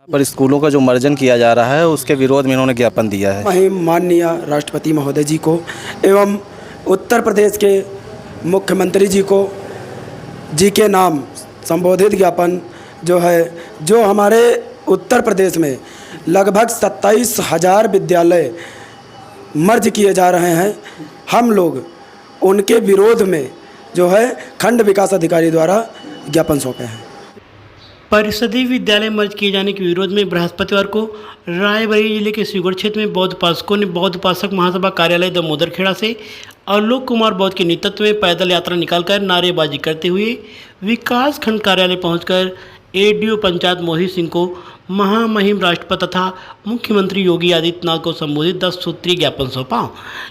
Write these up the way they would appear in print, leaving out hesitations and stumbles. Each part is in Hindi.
पर स्कूलों का जो मर्जन किया जा रहा है उसके विरोध में इन्होंने ज्ञापन दिया है। महिम माननीय राष्ट्रपति महोदय जी को एवं उत्तर प्रदेश के मुख्यमंत्री जी के नाम संबोधित ज्ञापन जो है, जो हमारे उत्तर प्रदेश में लगभग 27,000 विद्यालय मर्ज किए जा रहे हैं, हम लोग उनके विरोध में जो है खंड विकास अधिकारी द्वारा ज्ञापन सौंपे हैं। परिषदीय विद्यालय मर्ज किए जाने के विरोध में बृहस्पतिवार को रायबरेली जिले के शिवगढ़ क्षेत्र में बौद्ध उपासकों ने बौद्ध उपासक महासभा कार्यालय दामोदर खेड़ा से आलोक कुमार बौद्ध के नेतृत्व में पैदल यात्रा निकालकर नारेबाजी करते हुए विकास खंड कार्यालय पहुंचकर एडीओ पंचायत मोहित सिंह को महामहिम राष्ट्रपति तथा मुख्यमंत्री योगी आदित्यनाथ को संबोधित 10 सूत्रीय ज्ञापन सौंपा।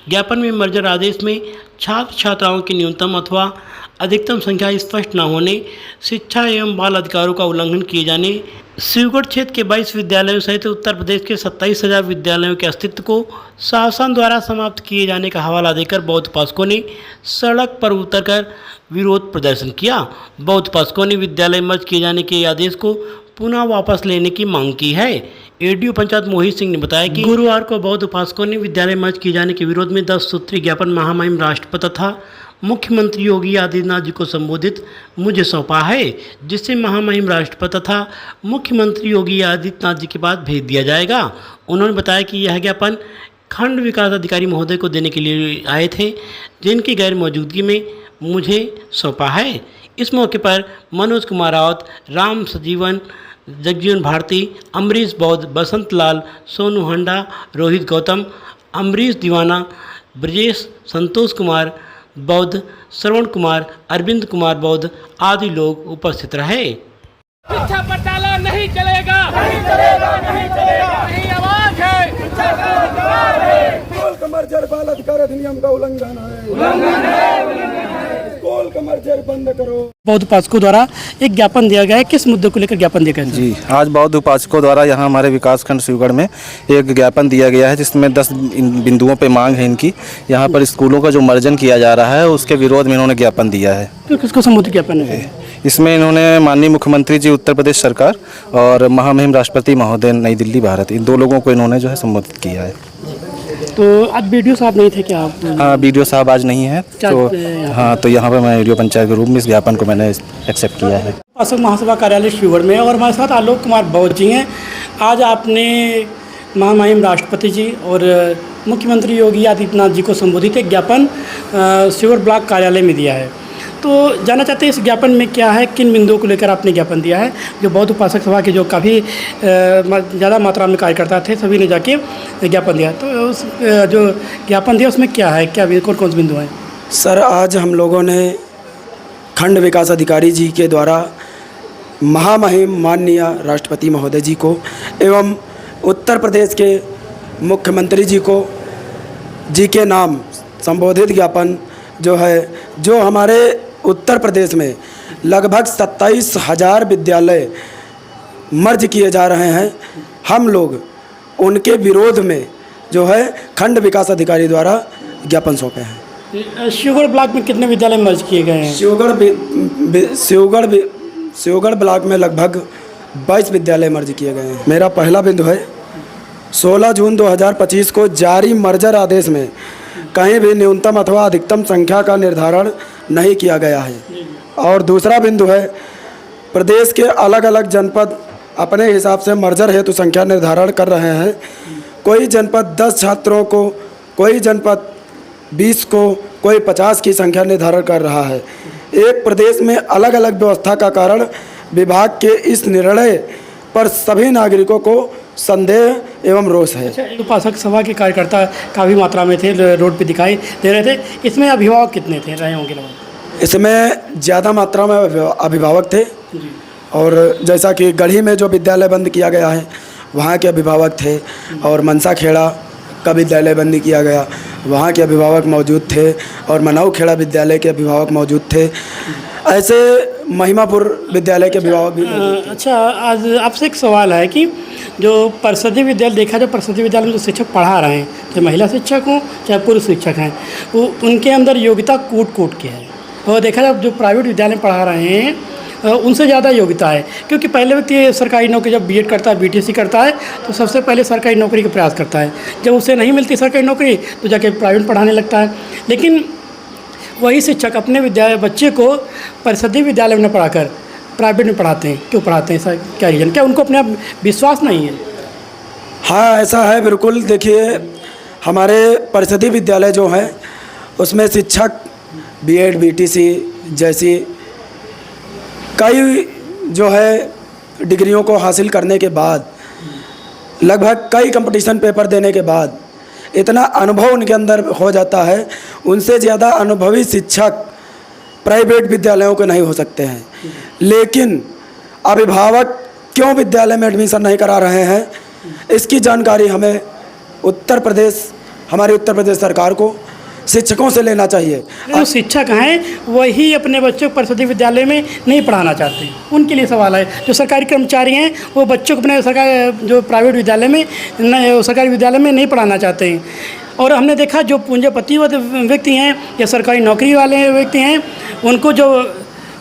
ज्ञापन में मर्जर आदेश में छात्र छात्राओं की न्यूनतम अथवा अधिकतम संख्या स्पष्ट न होने, शिक्षा एवं बाल अधिकारों का उल्लंघन किए जाने, शिवगढ़ क्षेत्र के 22 विद्यालयों सहित उत्तर प्रदेश के 27,000 विद्यालयों के अस्तित्व को शासन द्वारा समाप्त किए जाने का हवाला देकर बौद्ध उपासकों ने सड़क पर उतरकर विरोध प्रदर्शन किया। बौद्ध उपासकों ने विद्यालय मर्ज किए जाने के आदेश को पुनः वापस लेने की मांग की है। एडीओ पंचायत मोहित सिंह ने बताया कि गुरुवार को बौद्ध उपासकों ने विद्यालय मर्ज किए जाने के विरोध में 10 सूत्रीय ज्ञापन महामहिम राष्ट्रपति तथा मुख्यमंत्री योगी आदित्यनाथ जी को संबोधित मुझे सौंपा है, जिससे महामहिम राष्ट्रपति तथा मुख्यमंत्री योगी आदित्यनाथ जी के पास भेज दिया जाएगा। उन्होंने बताया कि यह ज्ञापन खंड विकास अधिकारी महोदय को देने के लिए आए थे, जिनकी गैर मौजूदगी में मुझे सौंपा है। इस मौके पर मनोज कुमार रावत, राम सजीवन, जगजीवन भारती, अमरीश बौद्ध, बसंत लाल, सोनू हंडा, रोहित गौतम, अमरीश दीवाना, ब्रजेश, संतोष कुमार बौद्ध, श्रवण कुमार, अरविंद कुमार बौद्ध आदि लोग उपस्थित रहे। शिक्षा पटाला नहीं चलेगा, नहीं चलेगा, नहीं चलेगा, नहीं आवाज है, शिक्षा का अधिकार है। स्कूल का मर्जर बाल अधिकार अधिनियम का उल्लंघन है, उल्लंघन है, उल्लंघन है। स्कूल का मर्जर बंद करो। बौद्ध उपासकों द्वारा एक ज्ञापन दिया गया है, किस मुद्दे को लेकर ज्ञापन दिया गया है? जी, आज बौद्ध उपासकों द्वारा यहाँ हमारे विकासखंड शिवगढ़ में एक ज्ञापन दिया गया है, जिसमें 10 बिंदुओं पे मांग है इनकी। यहाँ पर स्कूलों का जो मर्जन किया जा रहा है उसके विरोध में इन्होंने ज्ञापन दिया है। तो किसको संबोधित ज्ञापन है? इसमें इन्होंने माननीय मुख्यमंत्री जी उत्तर प्रदेश सरकार और महामहिम राष्ट्रपति महोदय नई दिल्ली भारत, इन 2 लोगों को इन्होंने जो है संबोधित किया है। तो आज बीडीओ साहब नहीं थे क्या आप? हाँ, बीडीओ साहब आज नहीं है, तो हाँ, तो यहाँ पर मैं एडीओ पंचायत के रूप में इस ज्ञापन को मैंने एक्सेप्ट किया है। उपासक महासभा कार्यालय शिवगढ़ में और हमारे साथ आलोक कुमार बौद्ध जी हैं। आज आपने महामहिम राष्ट्रपति जी और मुख्यमंत्री योगी आदित्यनाथ जी को संबोधित एक ज्ञापन शिवगढ़ ब्लॉक कार्यालय में दिया है, तो जानना चाहते हैं इस ज्ञापन में क्या है, किन बिंदुओं को लेकर आपने ज्ञापन दिया है? जो बौद्ध उपासक सभा के जो काफ़ी ज़्यादा मात्रा में कार्यकर्ता थे, सभी ने जाके ज्ञापन दिया, तो उस जो ज्ञापन दिया उसमें क्या है, क्या कौन कौन से बिंदु हैं? सर, आज हम लोगों ने खंड विकास अधिकारी जी के द्वारा महामहिम माननीय राष्ट्रपति महोदय जी को एवं उत्तर प्रदेश के मुख्यमंत्री जी के नाम संबोधित ज्ञापन जो है, जो हमारे उत्तर प्रदेश में लगभग 27,000 विद्यालय मर्ज किए जा रहे हैं, हम लोग उनके विरोध में जो है खंड विकास अधिकारी द्वारा ज्ञापन सौंपे हैं। शिवगढ़ ब्लॉक में कितने विद्यालय मर्ज किए गए हैं? शिवगढ़ ब्लॉक में लगभग 22 विद्यालय मर्ज किए गए हैं। मेरा पहला बिंदु है 16 जून 2025 को जारी मर्जर आदेश में कहीं भी न्यूनतम अथवा अधिकतम संख्या का निर्धारण नहीं किया गया है। और दूसरा बिंदु है प्रदेश के अलग अलग जनपद अपने हिसाब से मर्जर हेतु संख्या निर्धारण कर रहे हैं। कोई जनपद 10 छात्रों को, कोई जनपद 20 को, कोई 50 की संख्या निर्धारण कर रहा है। एक प्रदेश में अलग अलग व्यवस्था का कारण विभाग के इस निर्णय पर सभी नागरिकों को संदेह एवं रोष है। अच्छा, उपासक सभा के कार्यकर्ता काफ़ी मात्रा में थे, रोड पे दिखाई दे रहे थे, इसमें अभिभावक कितने थे रहे होंगे लोग? इसमें ज़्यादा मात्रा में अभिभावक थे, और जैसा कि गढ़ी में जो विद्यालय बंद किया गया है वहाँ के अभिभावक थे, और मनसा खेड़ा का विद्यालय बंद किया गया वहाँ के अभिभावक मौजूद थे, और मनाऊ खेड़ा विद्यालय के अभिभावक मौजूद थे। ऐसे महिमापुर विद्यालय के अभिभावक भी मौजूद थे। अच्छा, आज आपसे एक सवाल है कि जो परिषदीय विद्यालय देखा, जो परिषदीय विद्यालय में जो शिक्षक पढ़ा रहे हैं, चाहे महिला शिक्षक हों चाहे पुरुष शिक्षक हैं, वो उनके अंदर योग्यता कूट के है। और देखा जाए जो प्राइवेट विद्यालय में पढ़ा रहे हैं उनसे ज़्यादा योग्यता है, क्योंकि पहले व्यक्ति सरकारी नौकरी जब बीएड करता है, बीटीसी करता है, तो सबसे पहले सरकारी नौकरी का प्रयास करता है। जब उसे नहीं मिलती सरकारी नौकरी तो जाके प्राइवेट पढ़ाने लगता है। लेकिन वही शिक्षक अपने बच्चे को परिषदीय विद्यालय में पढ़ाकर प्राइवेट में पढ़ाते हैं। क्यों पढ़ाते हैं? ऐसा क्या रीज़न? क्या उनको अपने आप विश्वास नहीं है? हाँ, ऐसा है बिल्कुल। देखिए, हमारे परिषदीय विद्यालय जो हैं उसमें शिक्षक बीएड बीटीसी जैसी कई जो है डिग्रियों को हासिल करने के बाद, लगभग कई कंपटीशन पेपर देने के बाद इतना अनुभव उनके अंदर हो जाता है, उनसे ज़्यादा अनुभवी शिक्षक प्राइवेट विद्यालयों के नहीं हो सकते हैं। लेकिन अभिभावक क्यों विद्यालय में एडमिशन नहीं करा रहे हैं, इसकी जानकारी हमें हमारी उत्तर प्रदेश सरकार को शिक्षकों से लेना चाहिए। जो शिक्षक हैं वही अपने बच्चों को परिषदीय विद्यालय में नहीं पढ़ाना चाहते, उनके लिए सवाल है। जो सरकारी कर्मचारी हैं वो बच्चों को अपने जो प्राइवेट विद्यालय में सरकारी विद्यालय में नहीं पढ़ाना चाहते हैं। और हमने देखा जो पूंजीपति व्यक्ति हैं या सरकारी नौकरी वाले व्यक्ति हैं, उनको जो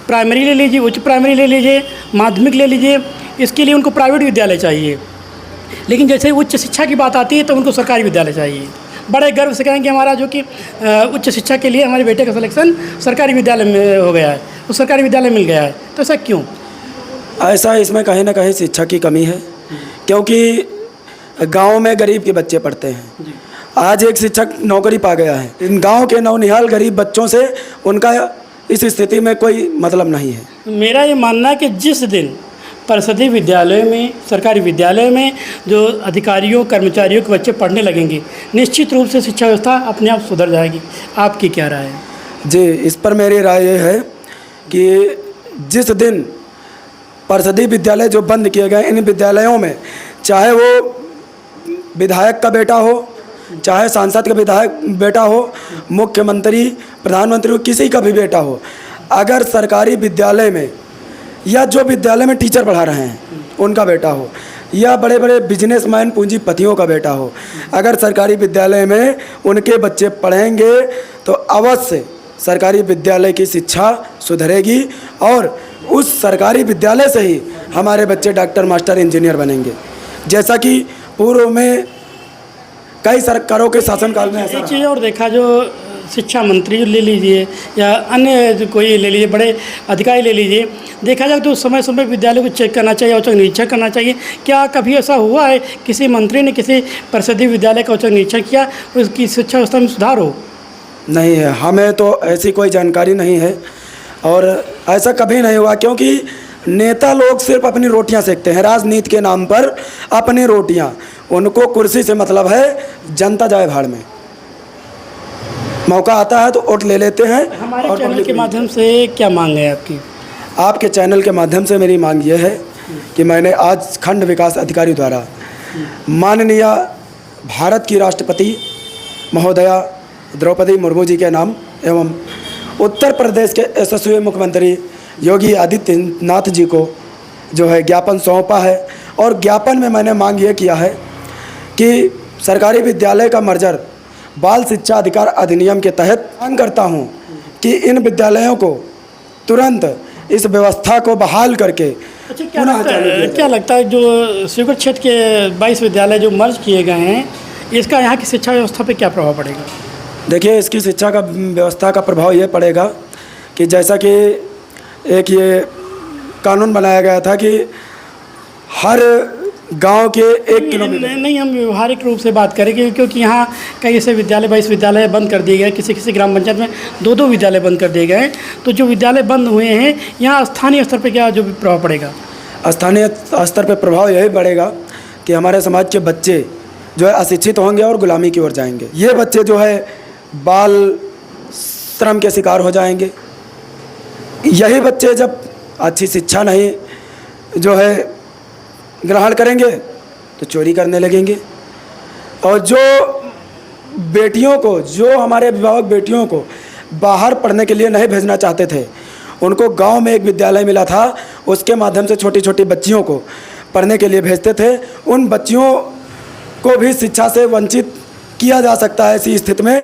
प्राइमरी ले लीजिए, उच्च प्राइमरी ले लीजिए, माध्यमिक ले लीजिए, इसके लिए उनको प्राइवेट विद्यालय चाहिए। लेकिन जैसे उच्च शिक्षा की बात आती है तो उनको सरकारी विद्यालय चाहिए। बड़े गर्व से कहेंगे हमारा जो कि उच्च शिक्षा के लिए हमारे बेटे का सिलेक्शन सरकारी विद्यालय में हो गया है, तो सरकारी विद्यालय मिल गया है। तो ऐसा क्यों? ऐसा इसमें कहीं ना कहीं शिक्षा की कमी है, क्योंकि गांव में गरीब के बच्चे पढ़ते हैं। आज एक शिक्षक नौकरी पा गया है, इन गांव के नौनिहाल गरीब बच्चों से उनका इस स्थिति में कोई मतलब नहीं है। मेरा ये मानना है कि जिस दिन परिषदीय विद्यालय में, सरकारी विद्यालय में जो अधिकारियों कर्मचारियों के बच्चे पढ़ने लगेंगे, निश्चित रूप से शिक्षा व्यवस्था अपने आप सुधर जाएगी। आपकी क्या राय है? जी, इस पर मेरी राय ये है कि जिस दिन परिषदीय विद्यालय जो बंद किए गए, इन विद्यालयों में चाहे वो विधायक का बेटा हो, चाहे सांसद का विधायक बेटा हो, मुख्यमंत्री, प्रधानमंत्री, किसी का भी बेटा हो, अगर सरकारी विद्यालय में या जो विद्यालय में टीचर पढ़ा रहे हैं उनका बेटा हो, या बड़े बड़े बिजनेसमैन पूंजीपतियों का बेटा हो, अगर सरकारी विद्यालय में उनके बच्चे पढ़ेंगे तो अवश्य सरकारी विद्यालय की शिक्षा सुधरेगी और उस सरकारी विद्यालय से ही हमारे बच्चे डॉक्टर, मास्टर, इंजीनियर बनेंगे। जैसा कि पूर्व में कई सरकारों के शासनकाल में ऐसा एक चीज़ और देखा, जो शिक्षा मंत्री ले लीजिए या अन्य जो कोई ले लीजिए, बड़े अधिकारी ले लीजिए, देखा जाए तो समय समय विद्यालय को चेक करना चाहिए, औचक निरीक्षण करना चाहिए। क्या कभी ऐसा हुआ है किसी मंत्री ने किसी परिषदीय विद्यालय का औचक निरीक्षण किया, उसकी शिक्षा व्यवस्था में सुधार हो? नहीं है, हमें तो ऐसी कोई जानकारी नहीं है और ऐसा कभी नहीं हुआ, क्योंकि नेता लोग सिर्फ अपनी रोटियां सेकते हैं, राजनीति के नाम पर अपनी रोटियां। उनको कुर्सी से मतलब है, जनता जाए भाड़ में। मौका आता है तो वोट ले लेते हैं। हमारे चैनल के माध्यम से क्या मांग है आपकी? आपके चैनल के माध्यम से मेरी मांग ये है कि मैंने आज खंड विकास अधिकारी द्वारा माननीय भारत की राष्ट्रपति महोदया द्रौपदी मुर्मू जी के नाम एवं उत्तर प्रदेश के यशस्वी मुख्यमंत्री योगी आदित्यनाथ जी को जो है ज्ञापन सौंपा है। और ज्ञापन में मैंने मांग ये किया है कि सरकारी विद्यालय का मर्जर बाल शिक्षा अधिकार अधिनियम के तहत मांग करता हूँ कि इन विद्यालयों को तुरंत इस व्यवस्था को बहाल करके क्या लगता है जो शिवगढ़ क्षेत्र के 22 विद्यालय जो मर्ज किए गए हैं, इसका यहाँ की शिक्षा व्यवस्था पे क्या प्रभाव पड़ेगा? देखिए, इसकी शिक्षा का व्यवस्था का प्रभाव ये पड़ेगा कि जैसा कि एक ये कानून बनाया गया था कि हर गांव के 1 किलोमीटर नहीं, हम व्यवहारिक रूप से बात करेंगे, क्योंकि यहाँ कई ऐसे विद्यालय 22 विद्यालय बंद कर दिए गए, किसी ग्राम पंचायत में 2-2 विद्यालय बंद कर दिए गए। तो जो विद्यालय बंद हुए हैं, यहाँ स्थानीय स्तर पर क्या जो प्रभाव पड़ेगा? स्थानीय स्तर पर प्रभाव यही पड़ेगा कि हमारे समाज के बच्चे जो है अशिक्षित होंगे और गुलामी की ओर जाएंगे। ये बच्चे जो है बाल श्रम के शिकार हो जाएंगे। यही बच्चे जब अच्छी शिक्षा नहीं जो है ग्रहण करेंगे तो चोरी करने लगेंगे। और जो बेटियों को, जो हमारे अभिभावक बेटियों को बाहर पढ़ने के लिए नहीं भेजना चाहते थे, उनको गांव में एक विद्यालय मिला था, उसके माध्यम से छोटी छोटी बच्चियों को पढ़ने के लिए भेजते थे। उन बच्चियों को भी शिक्षा से वंचित किया जा सकता है ऐसी स्थिति में।